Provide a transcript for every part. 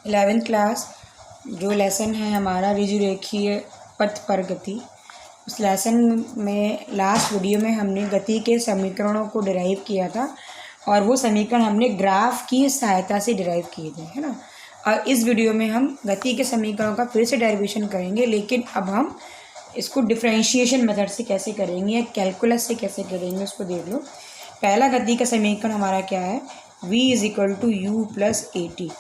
11th class जो lesson है हमारा ऋजुरेखीय पथ पर गति, उस लेसन में लास्ट वीडियो में हमने गति के समीकरणों को डिराइव किया था और वो समीकरण हमने ग्राफ की सहायता से डिराइव किए थे, है ना। और इस वीडियो में हम गति के समीकरणों का फिर से डेरिवेशन करेंगे, लेकिन अब हम इसको डिफरेंशिएशन मेथड से कैसे करेंगे या कैलकुलस से कैसे करेंगे उसको देख लो। पहला गति का समीकरण हमारा क्या है, v = u + at।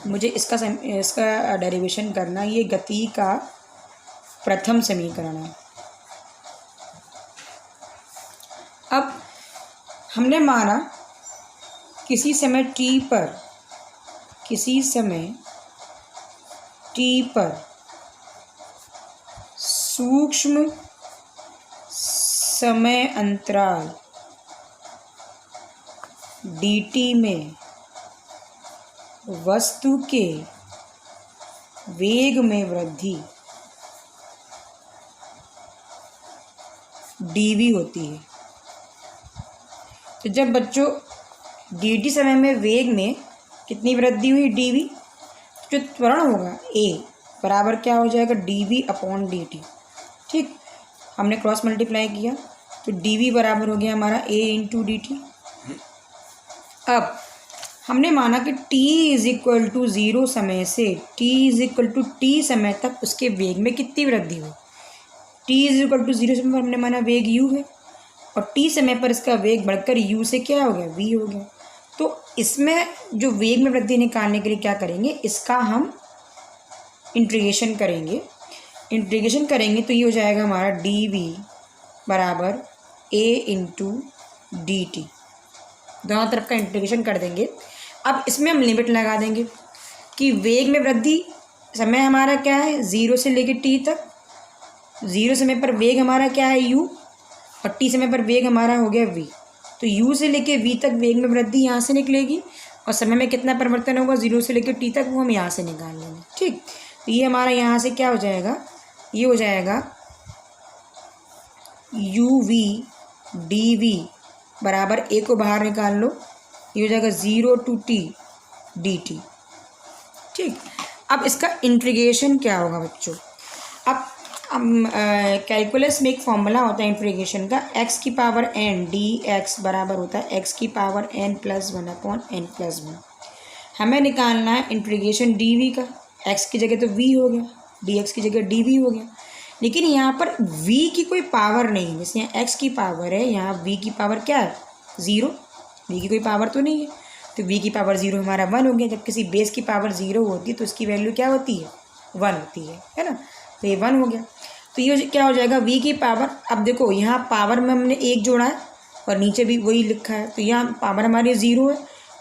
मुझे इसका डेरिवेशन करना, ये गति का प्रथम समीकरण है। अब हमने माना किसी समय t पर सूक्ष्म समय अंतराल dt में वस्तु के वेग में वृद्धि dv होती है। तो जब बच्चों dt समय में वेग में कितनी वृद्धि हुई, dv, जो त्वरण होगा a बराबर क्या हो जाएगा, dv/dt। ठीक, हमने क्रॉस मल्टीप्लाई किया तो dv बराबर हो गया हमारा a × dt। अब हमने माना कि t = 0 समय से t = t समय तक उसके वेग में कितनी वृद्धि हुई। t = 0 समय पर हमने माना वेग u है और t समय पर इसका वेग बढ़कर u से क्या हो गया, v हो गया। तो इसमें जो वेग में वृद्धि निकालने के लिए क्या करेंगे, इसका हम इंटीग्रेशन करेंगे। तो ये हो जाएगा हमारा dv बराबर a × dt। दोनों तरफ का इंटीग्रेशन कर देंगे। अब इसमें हम लिमिट लगा देंगे कि वेग में वृद्धि समय हमारा क्या है, 0 से लेकर t तक। 0 समय पर वेग हमारा क्या है, u, और t समय पर वेग हमारा हो गया v। तो u से लेकर v तक वेग में वृद्धि यहाँ से निकलेगी और समय में कितना परिवर्तन होगा 0 से लेकर t तक, वो हम यहाँ से निकाल लेंगे। ठीक, तो ये हमारा यहाँ से क्या हो जाएगा, ये हो जाएगा uv dv बराबर a को बाहर निकाल लो, ये हो जाएगा 0 to t dt। ठीक, अब इसका इंटीग्रेशन क्या होगा बच्चों। अब कैलकुलस में एक फॉर्मूला होता है इंटीग्रेशन का, x⁴n dx बराबर होता है x⁴n + 1/n+1। हमें निकालना है इंटीग्रेशन dv का। x की जगह तो v हो गया, dx की जगह dv हो गया, लेकिन यहाँ पर v की कोई पावर नहीं है। जैसे यहाँ x की पावर है, यहाँ v की पावर क्या है, 0। v की कोई पावर तो नहीं है, तो v की पावर 0 हमारा 1 हो गया। जब किसी बेस की पावर 0 होती है तो उसकी वैल्यू क्या होती है, 1 होती है ना। तो ये 1 हो गया। तो ये क्या हो जाएगा, v की पावर। अब देखो यहाँ पावर में हमने 1 जोड़ा है और नीचे भी वही लिखा है, तो यहाँ पावर हमारी 0 है,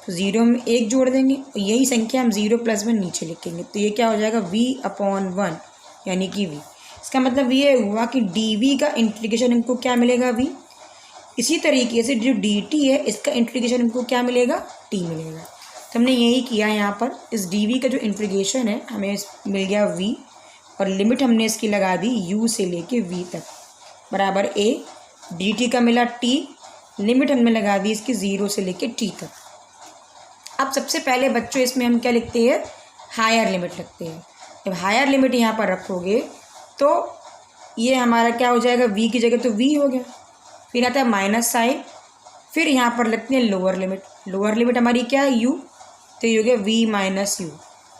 तो 0 में 1 जोड़ देंगे और यही संख्या हम 0 + 1 नीचे लिखेंगे। तो ये क्या हो जाएगा, v/1 यानी कि v। इसका मतलब ये हुआ कि dv का इंटीग्रेशन हमको क्या मिलेगा, v। इसी तरीके से जो dt है इसका इंटीग्रेशन हमको क्या मिलेगा, t मिलेगा। तो हमने यही किया यहाँ पर। इस dv का जो इंटीग्रेशन है हमें मिल गया v और लिमिट हमने इसकी लगा दी u से लेके v तक बराबर a, dt का मिला t, लिमिट हमने लगा दी इसकी 0 से लेके t तक। अब सबसे पहले बच्चों इसमें हम क्या लिखते हैं, हायर लिमिट रखते हैं। जब हायर लिमिट यहाँ पर रखोगे तो ये हमारा क्या हो जाएगा, v की जगह तो v हो गया, फिर आता है माइनस साइन, फिर यहाँ पर लिखते हैं लोअर लिमिट। लोअर लिमिट हमारी क्या है, u, तो ये हो गया v - u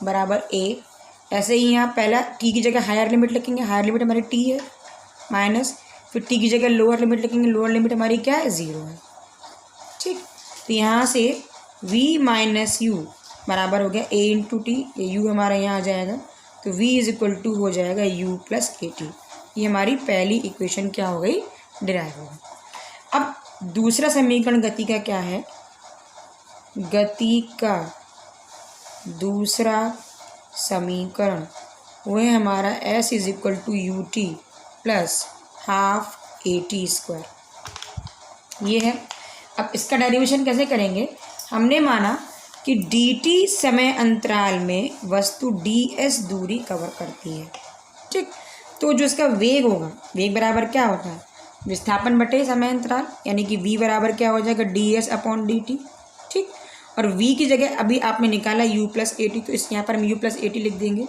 बराबर a। ऐसे ही यहाँ पहला t की जगह हायर लिमिट लिखेंगे, हायर लिमिट हमारी t है माइनस, फिर t की जगह लोअर लिमिट लिखेंगे, लोअर लिमिट हमारी क्या है, 0 है। ठीक, तो यहाँ से v - u बराबर हो गया a × t, ये u हमारा यहाँ आ जाएगा, तो v = हो जाएगा u + at। ये हमारी पहली इक्वेशन क्या हो गई, डिराइव हो गई। अब दूसरा समीकरण गति का क्या है, गति का दूसरा समीकरण वो है हमारा s = ut + ½ at²। ये है। अब इसका डेरिवेशन कैसे करेंगे, हमने माना कि dt समय अंतराल में वस्तु ds दूरी कवर करती है। ठीक, तो जो इसका वेग होगा, वेग बराबर क्या होता है, विस्थापन बटे समय अंतराल, यानी कि v बराबर क्या हो जाएगा, ds/dt। ठीक, और v की जगह अभी आपने निकाला u प्लस ए टी, तो इस यहाँ पर हम u प्लस ए टी लिख देंगे।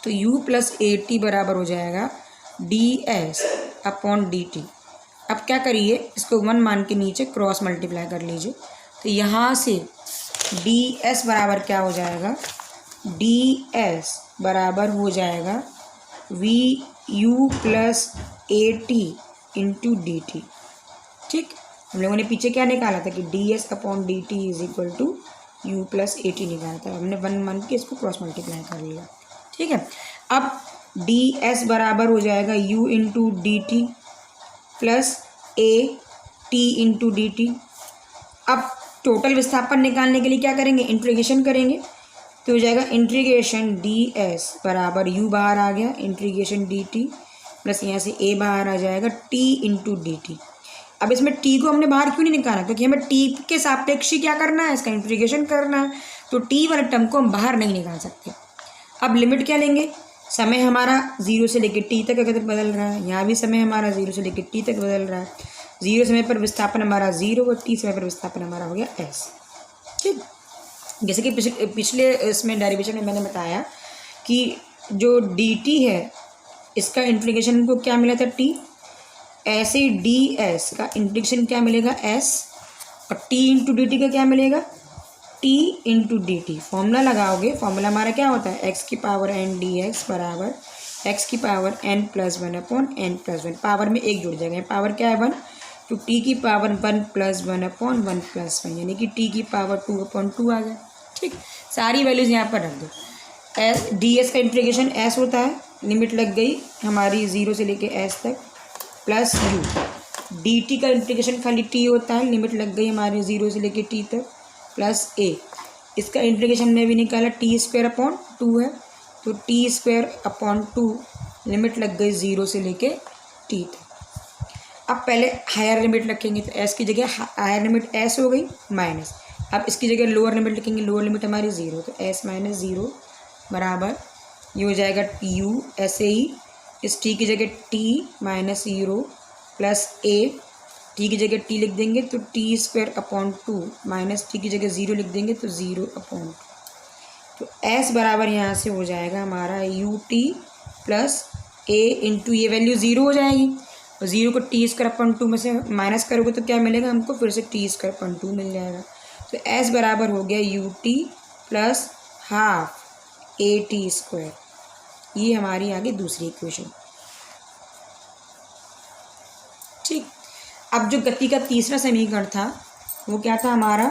तो u प्लस ए टी बराबर हो जाएगा ds अपॉन डी टी। अब क्या करिए, इसको 1 मान के नीचे क्रॉस मल्टीप्लाई कर लीजिए। तो यहाँ से ds बराबर क्या हो जाएगा, ds बराबर हो जाएगा v u plus a t into d t. ठीक, हम लोगों ने पीछे क्या निकाला था कि ds upon d t is equal to u plus a t निकाला था। हमने 1 मान के इसको क्रॉस मल्टीप्लाई कर लिया। ठीक है, अब ds बराबर हो जाएगा u into d T plus a t into d T. अब टोटल विस्थापन निकालने के लिए क्या करेंगे, इंटीग्रेशन करेंगे। तो हो जाएगा इंटीग्रेशन ds बराबर u बाहर आ गया, इंटीग्रेशन डी टी प्लस यहाँ से a बाहर आ जाएगा t इंटू डी टी। अब इसमें t को हमने बाहर क्यों नहीं निकाला, क्योंकि हमें t के सापेक्ष ही क्या करना है, इसका इंटीग्रेशन करना है। तो t वाले टर्म को हम बाहर नहीं निकाल सकते। अब लिमिट क्या लेंगे, समय हमारा 0 से लेकर t तक अगर बदल रहा है, यहाँ भी समय हमारा 0 से लेकर t तक बदल रहा है। 0 समय पर विस्थापन हमारा 0 और t समय पर विस्थापन हमारा हो गया s। ठीक, जैसे कि पिछले इसमें डेरिवेशन में मैंने बताया कि जो dt है इसका इंटीग्रेशन को क्या मिला था t, ऐसे ds का इंटीग्रेशन क्या मिलेगा s, और t इंटू डी टी का क्या मिलेगा t into d T. Formula लगाओगे, फॉर्मूला हमारा क्या होता है, x की पावर n dx बराबर x की power n plus 1 upon n plus 1। Power में एक जुड़ जाएगा, पावर क्या है 1, तो t की पावर 1 प्लस 1 अपॉन 1 प्लस 1, यानी कि t की पावर 2 अपॉन 2 आ गया। ठीक, सारी वैल्यूज़ यहाँ पर रख दो। एस ds का इंटीग्रेशन s होता है, लिमिट लग गई हमारी 0 से लेके s तक, प्लस u। dt का इंटीग्रेशन खाली t होता है, लिमिट लग गई हमारी 0 से लेके t तक, प्लस a। इसका इंटीग्रेशन में भी निकाला t स्क्वायर अपॉन 2 है, तो t स्क्वायर अपॉन 2 लिमिट लग गई 0 से लेके t तक। अब पहले हायर लिमिट रखेंगे, तो s की जगह हायर लिमिट s हो गई माइनस। अब इसकी जगह लोअर लिमिट लिखेंगे, लोअर लिमिट हमारी 0, तो s माइनस 0 बराबर ये हो जाएगा u। ऐसे ही इस t की जगह t minus 0 plus a, t की जगह t लिख देंगे तो t square upon 2 minus t की जगह 0 लिख देंगे तो 0 अपॉन 2। तो s बराबर यहाँ से हो जाएगा हमारा u t plus a into ये वैल्यू 0 हो जाएगी, और 0 को t स्क्वायर अपॉन 2 में से माइनस करोगे तो क्या मिलेगा हमको, फिर से t स्क्वायर अपॉन 2 मिल जाएगा। तो s बराबर हो गया u t plus half a t square. ये हमारी आगे दूसरी इक्वेशन। ठीक, अब जो गति का तीसरा समीकरण था वो क्या था हमारा,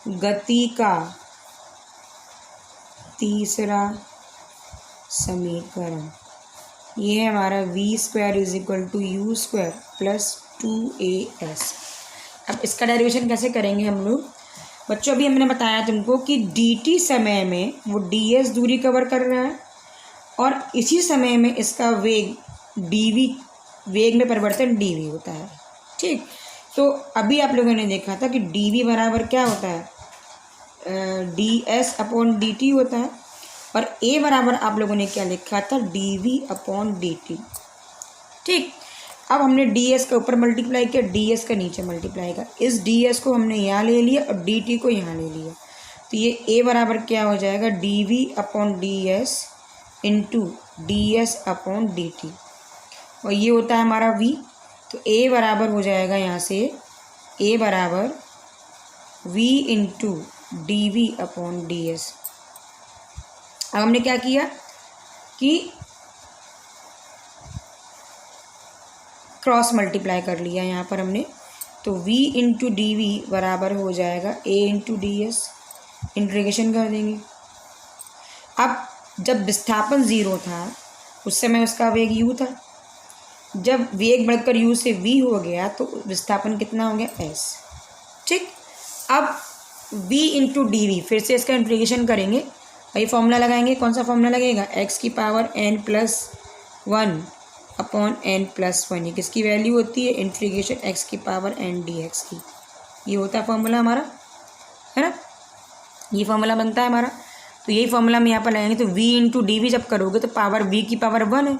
गति का तीसरा समीकरण ये है हमारा v square is equal to u square plus 2as। अब इसका डेरिवेशन कैसे करेंगे हम लोग बच्चों, अभी हमने बताया तुमको कि dt समय में वो ds दूरी कवर कर रहा है, और इसी समय में इसका वेग dv, वेग में परिवर्तन dv होता है। ठीक, तो अभी आप लोगों ने देखा था कि dv बराबर क्या होता है, ds अपॉन dt होता है, और a बराबर आप लोगों ने क्या लिखा था, dv अपॉन dt। ठीक, अब हमने ds का ऊपर मल्टीप्लाई किया, ds का नीचे मल्टीप्लाई किया, इस ds को हमने यहाँ ले लिया और dt को यहाँ ले लिया, तो ये a बराबर क्या हो जाएगा, dv upon ds into ds upon dt, और ये होता है हमारा v। तो a बराबर हो जाएगा यहाँ से a बराबर v into D upon ds। अब हमने क्या किया कि क्रॉस मल्टीप्लाई कर लिया यहाँ पर हमने, तो v इंटू डी बराबर हो जाएगा a इंटू ds, इंटीग्रेशन कर देंगे। अब जब विस्थापन 0 था उस समय उसका वेग u था, जब वेग बढ़कर u से v हो गया तो विस्थापन कितना हो गया s। ठीक, अब v इंटू डी फिर से इसका इंटीग्रेशन करेंगे, वही फॉर्मूला लगाएंगे। कौन सा फॉर्मूला लगेगा, x की power n plus 1 upon n plus 1। ये किसकी वैल्यू होती है, इंटीग्रेशन x की पावर n dx की। ये होता है फॉर्मूला हमारा, है ना, ये फॉर्मूला बनता है हमारा। तो यही फॉर्मूला हम यहाँ पर लगाएंगे, तो v इंटू डी जब करोगे तो पावर v की पावर 1 है,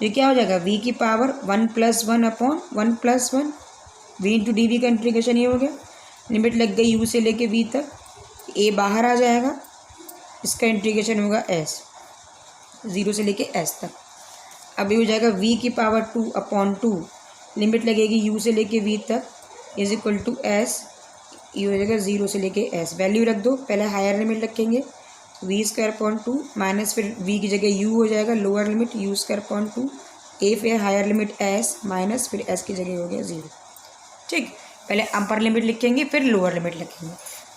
ये क्या हो जाएगा, v की power 1 plus 1 upon 1 plus 1, v into D का इंटीग्रेशन ये हो गया। लिमिट लग गई u से लेके v तक, a बाहर आ जाएगा, इसका इंटीग्रेशन होगा s, 0 से लेके s तक। अब ये हो जाएगा v की पावर 2/2, लिमिट लगेगी u से लेके v तक इज इक्वल टू s, ये हो जाएगा 0 से लेके s। वैल्यू रख दो, पहले हायर लिमिट रखेंगे v²/2 माइनस फिर v की जगह u हो जाएगा, लोअर लिमिट u²/2, a फिर हायर लिमिट s माइनस फिर s की जगह हो गया 0। ठीक, पहले अपर लिमिट लिखेंगे फिर लोअर लिमिट लिखेंगे।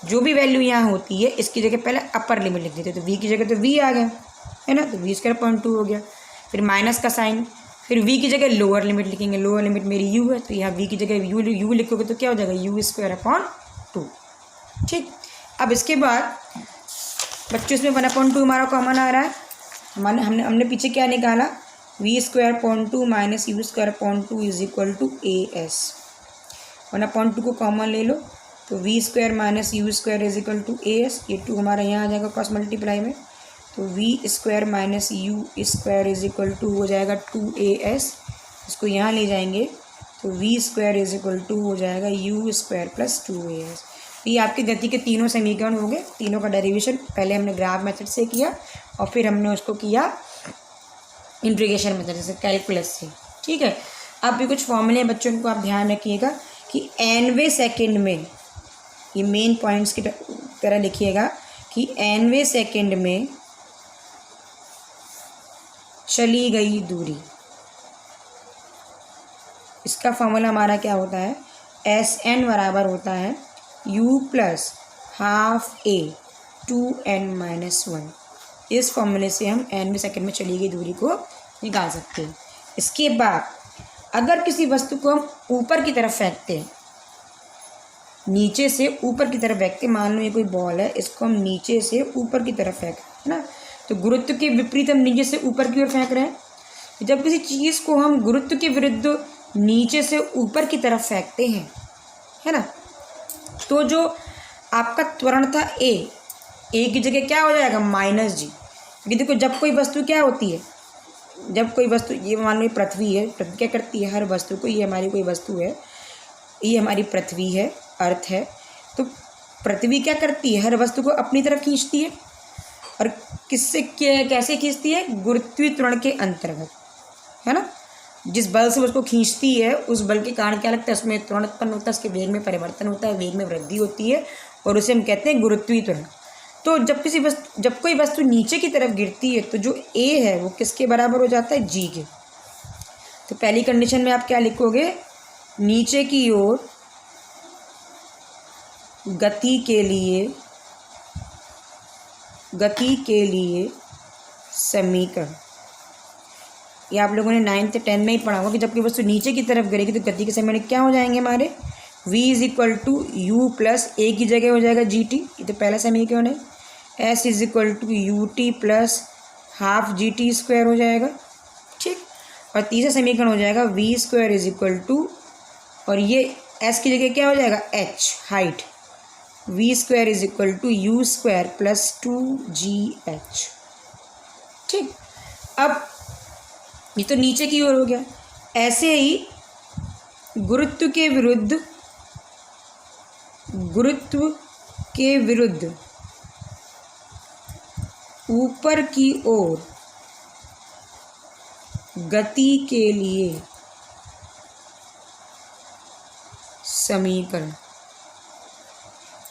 जो भी वैल्यू यहाँ होती है इसकी जगह पहले अपर लिमिट लिख देते, तो v की जगह तो v आ गया है ना, तो v²/2 हो गया, फिर माइनस का साइन, फिर v की जगह लोअर लिमिट लिखेंगे, लोअर लिमिट मेरी u है तो यहाँ v की जगह u लिखोगे तो क्या हो जाएगा u²/2। ठीक, अब इसके बाद बच्चों इसमें 1/2 हमारा कॉमन आ रहा है, हमने पीछे क्या निकाला, v²/2 minus u²/2 is equal to as। 1/2 को कॉमन ले लो तो v² minus u² is equal to as, ये 2 हमारा यहाँ आ जाएगा क्रॉस मल्टीप्लाई में, तो v² minus u² is equal to हो जाएगा 2as, इसको यहाँ ले जाएंगे तो v² इज इक्वल टू हो जाएगा u² प्लस 2as। ये आपकी गति के तीनों समीकरण हो गए। तीनों का डेरिवेशन पहले हमने ग्राफ मेथड से किया और फिर हमने उसको किया इंटीग्रेशन मेथड जैसे कैलकुलस से। ठीक है, अब भी कुछ फॉर्मूले बच्चों को आप ध्यान रखिएगा कि nवें सेकंड में, ये मेन पॉइंट्स की तरह लिखिएगा कि nवें सेकंड में चली गई दूरी, इसका फॉर्मूला हमारा क्या होता है, Sn बराबर होता है u plus half a 2n-1। इस फॉर्मूले से हम nवें सेकंड में चली गई दूरी को निकाल सकते हैं। इसके बाद अगर किसी वस्तु को हम ऊपर की तरफ फेंकते हैं, नीचे से ऊपर की तरफ फेंकते, मान लो ये कोई बॉल है, इसको हम नीचे से ऊपर की तरफ फेंक है ना, तो गुरुत्व के विपरीत हम नीचे से ऊपर की ओर फेंक रहे हैं। जब किसी चीज़ को हम गुरुत्व के विरुद्ध नीचे से ऊपर की तरफ फेंकते हैं, है ना, तो जो आपका त्वरण था a की जगह क्या हो जाएगा -g। क्योंकि देखो जब कोई वस्तु क्या होती है, जब कोई वस्तु, ये मान लो पृथ्वी है, पृथ्वी क्या करती है, हर वस्तु को, ये हमारी कोई वस्तु है, ये हमारी पृथ्वी है, अर्थ है, तो पृथ्वी क्या करती है, हर वस्तु को अपनी तरफ खींचती है, और किससे कैसे खींचती है, गुरुत्वीय त्वरण के अंतर्गत, है ना। जिस बल से उसको खींचती है उस बल के कारण क्या लगता है, उसमें त्वरण उत्पन्न होता है, उसके वेग में परिवर्तन होता है, वेग में वृद्धि होती है और उसे हम कहते हैं गुरुत्वीय त्वरण। तो जब कोई वस्तु नीचे की तरफ गिरती है तो जो a है वो किसके बराबर हो जाता है, g के। तो पहली कंडीशन में आप क्या लिखोगे, नीचे की ओर गति के लिए समीकरण, ये आप लोगों ने 9th 10 में ही पढ़ा होगा कि जब कोई वस्तु नीचे की तरफ गिरेगी तो गति के समीकरण क्या हो जाएंगे हमारे, v is equal to u plus a की जगह हो जाएगा gt, ये तो पहला समीकरण है। s is equal to ut plus half gt² हो जाएगा। ठीक, और तीसरा समीकरण हो जाएगा v² इज इक्वल टू, और ये s की जगह क्या हो जाएगा, h height, v² is equal to u² plus 2gh। ठीक, अब ये तो नीचे की ओर हो गया। ऐसे ही गुरुत्व के विरुद्ध ऊपर की ओर गति के लिए समीकरण,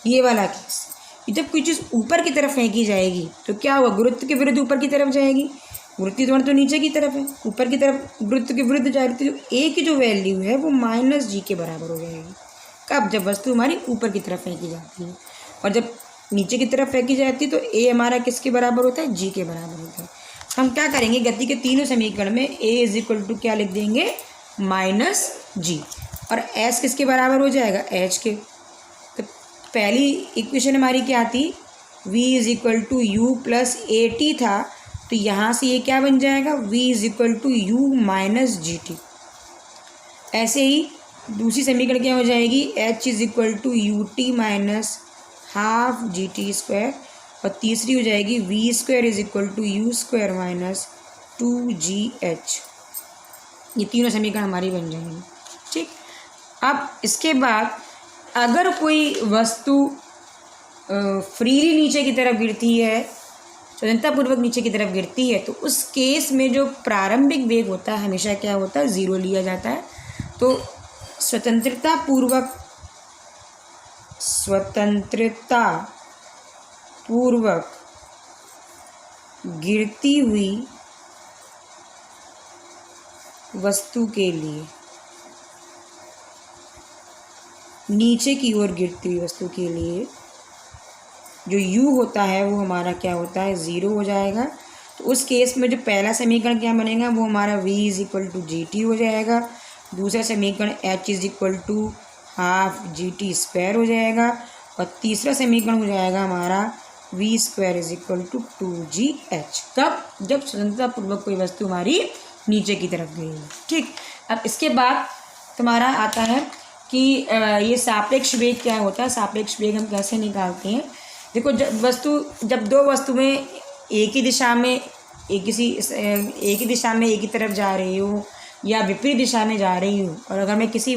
ये वाला केस, जब कोई चीज़ ऊपर की तरफ फेंकी जाएगी तो क्या होगा, गुरुत्व के विरुद्ध ऊपर की तरफ जाएगी, गुरुत्वीय त्वरण तो नीचे की तरफ है, ऊपर की तरफ गुरुत्व के विरुद्ध जा रही थी, तो a की जो वैल्यू है वो -g के बराबर हो जाएगी। कब, जब वस्तु हमारी ऊपर की तरफ फेंकी जाती है, और जब नीचे की तरफ फेंकी जाती है तो a हमारा किसके बराबर होता है, g के बराबर होता है। हम क्या करेंगे, गति के तीनों समीकरण में a इज इक्वल टू क्या लिख देंगे, -g, और s किसके बराबर हो जाएगा, h के। तो पहली इक्वेशन हमारी क्या थी, v is equal to u plus at था, तो यहाँ से ये क्या बन जाएगा, v is equal to u minus g t. ऐसे ही दूसरी समीकरण क्या हो जाएगी, h is equal to u t minus half g t square, और तीसरी हो जाएगी v² is equal to u² minus 2gh। ये तीनों समीकरण हमारी बन जाएंगी। ठीक, अब इसके बाद अगर कोई वस्तु फ्रीली नीचे की तरफ गिरती है, स्वतंत्रतापूर्वक नीचे की तरफ गिरती है, तो उस केस में जो प्रारंभिक वेग होता है हमेशा क्या होता है, 0 लिया जाता है। तो स्वतंत्रतापूर्वक गिरती हुई वस्तु के लिए, नीचे की ओर गिरती हुई वस्तु के लिए जो u होता है वो हमारा क्या होता है, 0 हो जाएगा। तो उस केस में जो पहला समीकरण क्या बनेगा, वो हमारा v = gt हो जाएगा। दूसरा समीकरण h = हाफ GT² हो जाएगा। और तीसरा समीकरण हो जाएगा हमारा v² = 2gh। कब, जब स्वतंत्रतापूर्वक कोई वस्तु हमारी नीचे की तरफ गई है। ठीक, अब इसके बाद तुम्हारा आता है कि ये सापेक्ष वेग क्या होता है। सापेक्ष वेग हम कैसे निकालते हैं। देखो, जब दो वस्तुएं एक ही दिशा में एक ही तरफ जा रही हो या विपरीत दिशा में जा रही हो, और अगर मैं किसी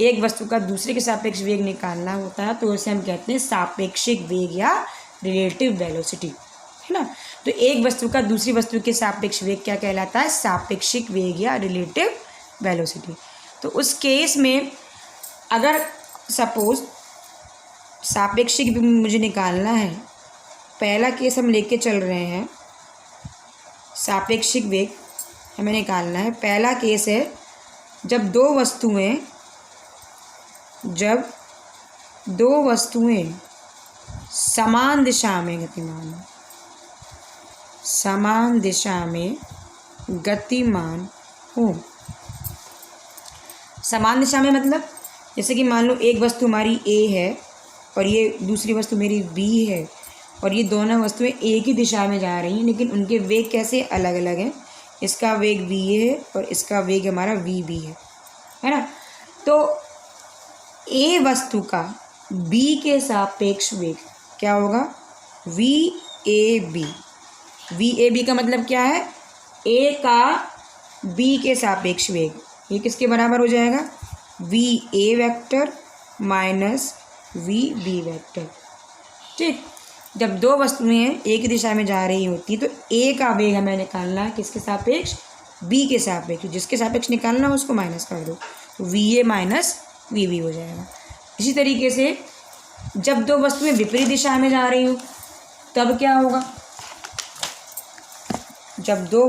एक वस्तु का दूसरे के सापेक्ष वेग निकालना होता है तो उसे हम कहते हैं सापेक्षिक वेग या रिलेटिव वेलोसिटी, है ना। तो एक वस्तु का दूसरी वस्तु के सापेक्ष वेग क्या कहलाता है, सापेक्षिक वेग या रिलेटिव वेलोसिटी। तो उस केस में अगर सपोज सापेक्षिक वेग मुझे निकालना है, पहला केस हम लेके चल रहे हैं, सापेक्षिक वेग हमें निकालना है। पहला केस है जब दो वस्तुएं समान दिशा में गतिमान हो। समान दिशा में मतलब जैसे कि मान लो एक वस्तु हमारी A है और ये दूसरी वस्तु मेरी B है, और ये दोनों वस्तुएं एक ही दिशा में जा रही हैं, लेकिन उनके वेग कैसे अलग अलग हैं। इसका वेग v है और इसका वेग हमारा vb है ना। तो A वस्तु का B के सापेक्ष वेग क्या होगा, VAB का मतलब क्या है, A का B के सापेक्ष वेग, ये किसके बराबर हो जाएगा, VA vector minus VB vector. ठीक, जब दो वस्तुएं एक ही दिशा में जा रही होती तो A का वेग हमें निकालना है किसके सापेक्ष, B के सापेक्ष। जिसके सापेक्ष निकालना है उसको माइनस कर दो, तो VA माइनस VB हो जाएगा। इसी तरीके से जब दो वस्तुएं विपरीत दिशा में जा रही हो तब क्या होगा, जब दो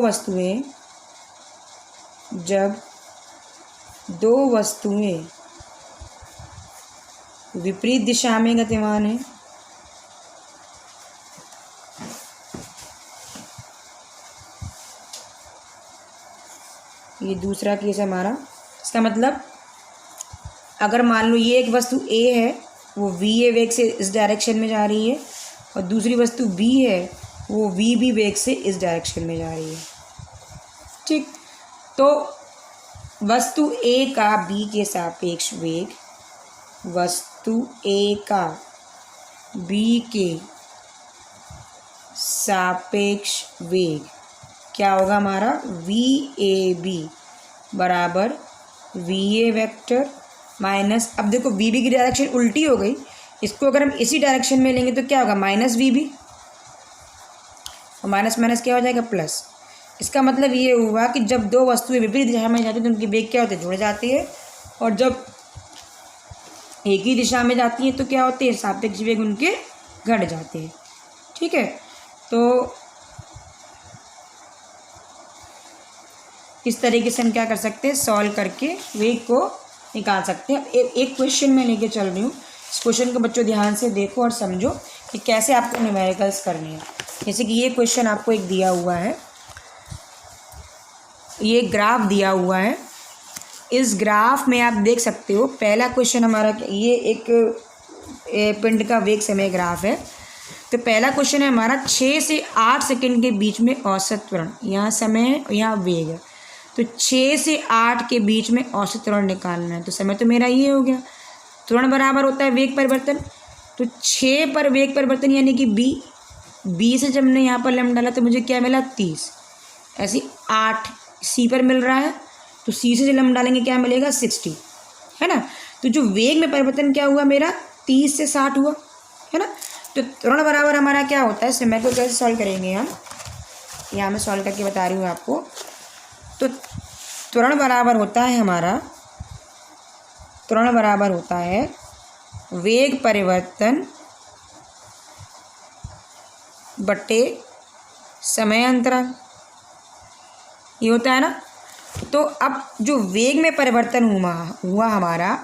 वस्तुएं विपरीत दिशा में गतिमान है, ये दूसरा केस है हमारा। इसका मतलब अगर मान लो ये एक वस्तु A है, वो VA वेग से इस डायरेक्शन में जा रही है, और दूसरी वस्तु B है, वो VB वेग से इस डायरेक्शन में जा रही है। ठीक, तो वस्तु A का B के सापेक्ष वेग, वस्तु A का B के सापेक्ष वेग क्या होगा हमारा, VAB बराबर VA वेक्टर माइनस, अब देखो VB की डायरेक्शन उल्टी हो गई, इसको अगर हम इसी डायरेक्शन में लेंगे तो क्या होगा, माइनस VB, और माइनस माइनस क्या हो जाएगा, प्लस। इसका मतलब ये हुआ कि जब दो वस्तुएं विपरीत दिशा में जाती हैं तो उनके वेग क्या होते हैं, जुड़ जाती है, और जब एक ही दिशा में जाती हैं तो क्या होते हैं, सापेक्ष वेग उनके घट जाते हैं। ठीक है, तो इस तरीके से हम क्या कर सकते हैं, सॉल्व करके वेग को निकाल सकते हैं। एक क्वेश्चन मैं लेके चल रही हूँ, इस क्वेश्चन को बच्चों ध्यान से देखो और समझो कि कैसे आपको न्यूमेरिकल्स करने हैं। जैसे कि ये क्वेश्चन आपको एक दिया हुआ है, ये ग्राफ दिया हुआ है। इस ग्राफ में आप देख सकते हो, पहला क्वेश्चन हमारा, ये एक पिंड का वेग समय ग्राफ है। तो पहला क्वेश्चन है हमारा 6 से 8 सेकंड के बीच में औसत त्वरण, यहाँ समय है यहाँ वेग है, तो 6 से 8 के बीच में औसत त्वरण निकालना है। तो समय तो मेरा ये हो गया, त्वरण बराबर होता है वेग परिवर्तन, तो 6 पर वेग परिवर्तन यानी कि b से जब मैंने यहाँ पर लैम्डा डाला तो मुझे क्या मिला, 30। ऐसे 8 c पर मिल रहा है, तो c से जब लैम्डा डालेंगे क्या मिलेगा, 60, है ना। तो जो वेग में परिवर्तन क्या हुआ मेरा 30 से 60 हुआ, है ना। तो त्वरण बराबर हमारा क्या होता है, समय को कैसे सॉल्व करेंगे हम, यहाँ मैं सॉल्व करके बता रही हूँ आपको। तो त्वरण बराबर होता है हमारा, त्वरण बराबर होता है वेग परिवर्तन बटे समय अंतराल, ये होता है ना। तो अब जो वेग में परिवर्तन हुआ हमारा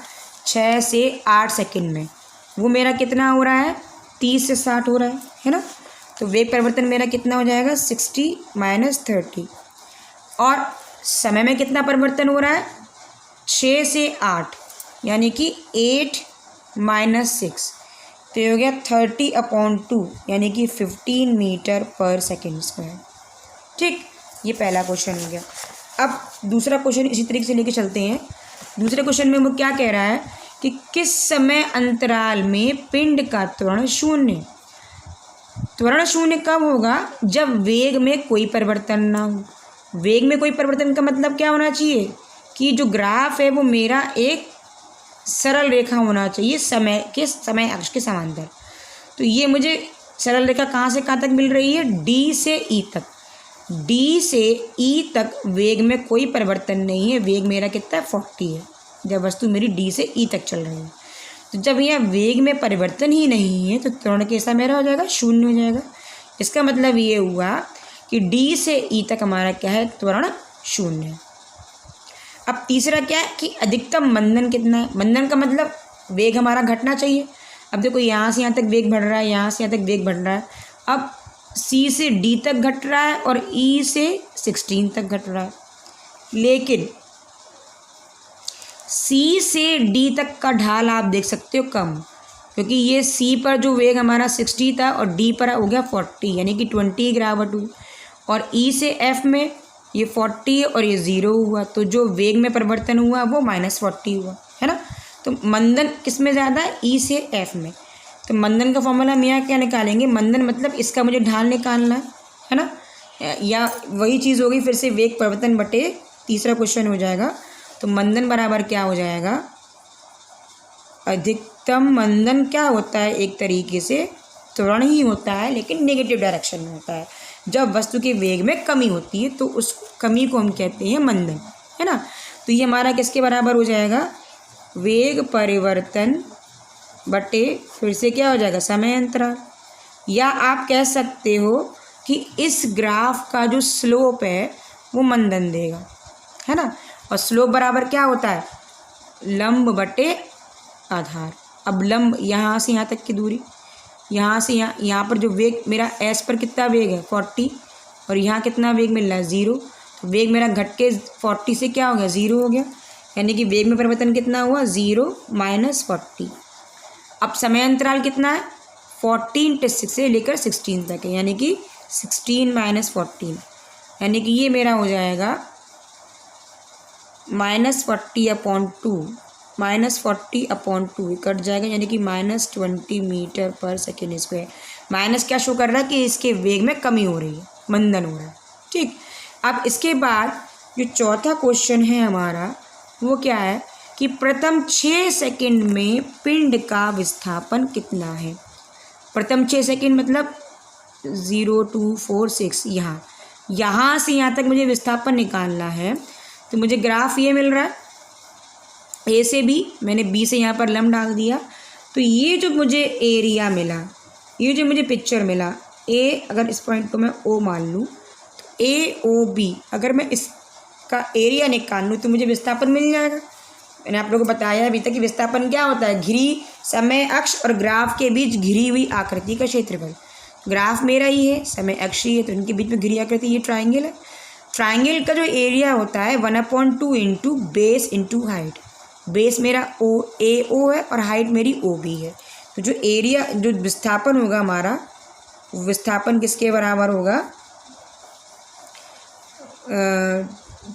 6 से 8 सेकंड में, वो मेरा कितना हो रहा है, 30 से 60 हो रहा है ना। तो वेग परिवर्तन मेरा कितना हो जाएगा, 60 माइनस 30। और समय में कितना परिवर्तन हो रहा है, 6 से 8, यानी कि 8 माइनस 6, तो ये हो गया 30/2, यानी कि 15 मीटर पर सेकेंड स्क्वायर। ठीक, ये पहला क्वेश्चन हो गया। अब दूसरा क्वेश्चन इसी तरीके से लेके चलते हैं। दूसरे क्वेश्चन में वो क्या कह रहा है कि किस समय अंतराल में पिंड का त्वरण शून्य। त्वरण शून्य कब होगा, जब वेग में कोई परिवर्तन ना हो। वेग में कोई परिवर्तन का मतलब क्या होना चाहिए कि जो ग्राफ है वो मेरा एक सरल रेखा होना चाहिए, समय अक्ष के समांतर। तो ये मुझे सरल रेखा कहाँ से कहाँ तक मिल रही है, डी से ई तक। डी से ई तक वेग में कोई परिवर्तन नहीं है, वेग मेरा कितना है 40 है, जब वस्तु मेरी डी से ई तक चल रही है। तो जब यह वेग में परिवर्तन ही नहीं है तो त्वरण कैसा मेरा हो जाएगा, शून्य हो जाएगा। इसका मतलब ये हुआ कि डी से ई तक हमारा क्या है, त्वरण शून्य है। अब तीसरा क्या है कि अधिकतम मंदन कितना है। मंदन का मतलब वेग हमारा घटना चाहिए। अब देखो यहाँ से यहाँ तक वेग बढ़ रहा है, यहाँ से यहाँ तक वेग बढ़ रहा है। अब सी से डी तक घट रहा है और ई से 16 तक घट रहा है, लेकिन सी से डी तक का ढाल आप देख सकते हो कम, क्योंकि ये सी पर जो वेग हमारा 60 था और डी पर हो गया 40, यानी कि 20/2। और ई से एफ में ये 40 और ये 0 हुआ, तो जो वेग में परिवर्तन हुआ वो -40 हुआ, है ना। तो मंदन किस में ज़्यादा है, ई से एफ में। तो मंदन का फॉर्मूला हम यहाँ क्या निकालेंगे, मंदन मतलब इसका मुझे ढाल निकालना है ना, या वही चीज़ होगी फिर से वेग परिवर्तन बटे तीसरा क्वेश्चन हो जाएगा। तो मंदन बराबर क्या हो जाएगा, अधिकतम मंदन क्या होता है, एक तरीके से त्वरण ही होता है, लेकिन नेगेटिव डायरेक्शन में होता है। जब वस्तु के वेग में कमी होती है तो उस कमी को हम कहते हैं मंदन, है ना। तो ये हमारा किसके बराबर हो जाएगा, वेग परिवर्तन बटे फिर से क्या हो जाएगा, समय अंतराल। या आप कह सकते हो कि इस ग्राफ का जो स्लोप है वो मंदन देगा, है ना। और स्लोप बराबर क्या होता है, लंब बटे आधार। अब लंब यहाँ से यहाँ तक की दूरी, यहाँ से यहाँ पर जो वेग मेरा एस पर कितना वेग है 40, और यहाँ कितना वेग मिल रहा है 0। तो वेग मेरा घट के 40 से क्या हो गया, 0 हो गया, यानी कि वेग में परिवर्तन कितना हुआ, 0 माइनस 40। अब समय अंतराल कितना है, 14 से लेकर 16 तक है, यानी कि 16 माइनस 14, यानी कि ये मेरा हो जाएगा -40/2, -40/2 कट जाएगा, यानी कि -20 मीटर पर सेकेंड स्क्वायर। माइनस क्या शो कर रहा है कि इसके वेग में कमी हो रही है, मंदन हो रहा है। ठीक, अब इसके बाद जो चौथा क्वेश्चन है हमारा वो क्या है कि प्रथम 6 सेकंड में पिंड का विस्थापन कितना है। प्रथम 6 सेकंड मतलब 0 2 4 6, यहाँ से यहाँ तक मुझे विस्थापन निकालना है। तो मुझे ग्राफ ये मिल रहा है, ए से बी, मैंने बी से यहाँ पर लंब डाल दिया। तो ये जो मुझे एरिया मिला, ये जो मुझे पिक्चर मिला, ए अगर इस पॉइंट को मैं ओ मान लूँ, तो ए ओ बी अगर मैं इसका एरिया निकाल लूँ तो मुझे विस्थापन मिल जाएगा। मैंने आप लोगों को बताया अभी तक कि विस्थापन क्या होता है, घिरी समय अक्ष और ग्राफ के बीच घिरी हुई आकृति का क्षेत्रफल। ग्राफ मेरा ही है, समय अक्ष ही है, तो इनके बीच में घिरी आकृति, ये ट्राइंगल है। ट्राइंगल का जो एरिया होता है 1/2 into base into height. Base मेरा AO है और हाइट मेरी OB है। तो जो एरिया, जो विस्थापन होगा हमारा, विस्थापन किसके बराबर होगा,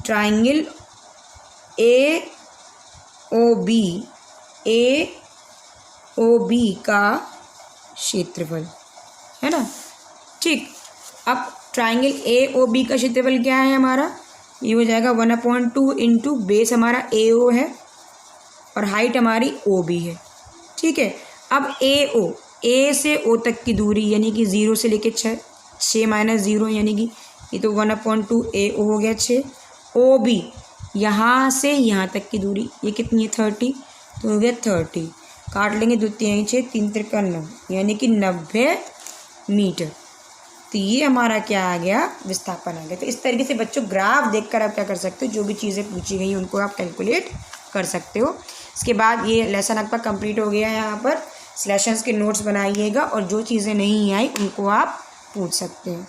ट्राइंगल AOB का क्षेत्रफल, है ना। ठीक, अब ट्राइंगल AOB का क्षेत्रफल क्या है हमारा, ये हो जाएगा 1/2 इंटू बेस हमारा AO है और हाइट हमारी ओ बी है। ठीक है, अब ए से ओ तक की दूरी यानी कि 0 से लेके 6 माइनस 0 यानी कि ये तो 1/2 AO हो गया 6। ओ बी यहाँ से यहाँ तक की दूरी ये कितनी है 30, तो हो गया 30। काट लेंगे 2 3 6 3 3 9 यानी कि 90 मीटर। तो ये हमारा क्या आ गया, विस्थापन आ गया। तो इस तरीके से बच्चों ग्राफ देखकर आप क्या कर सकते हो, जो भी चीज़ें पूछी गई उनको आप कैलकुलेट कर सकते हो। इसके बाद ये लेसन आपका कंप्लीट हो गया है। यहाँ पर लेसन्स के नोट्स बनाइएगा और जो चीज़ें नहीं आई उनको आप पूछ सकते हो।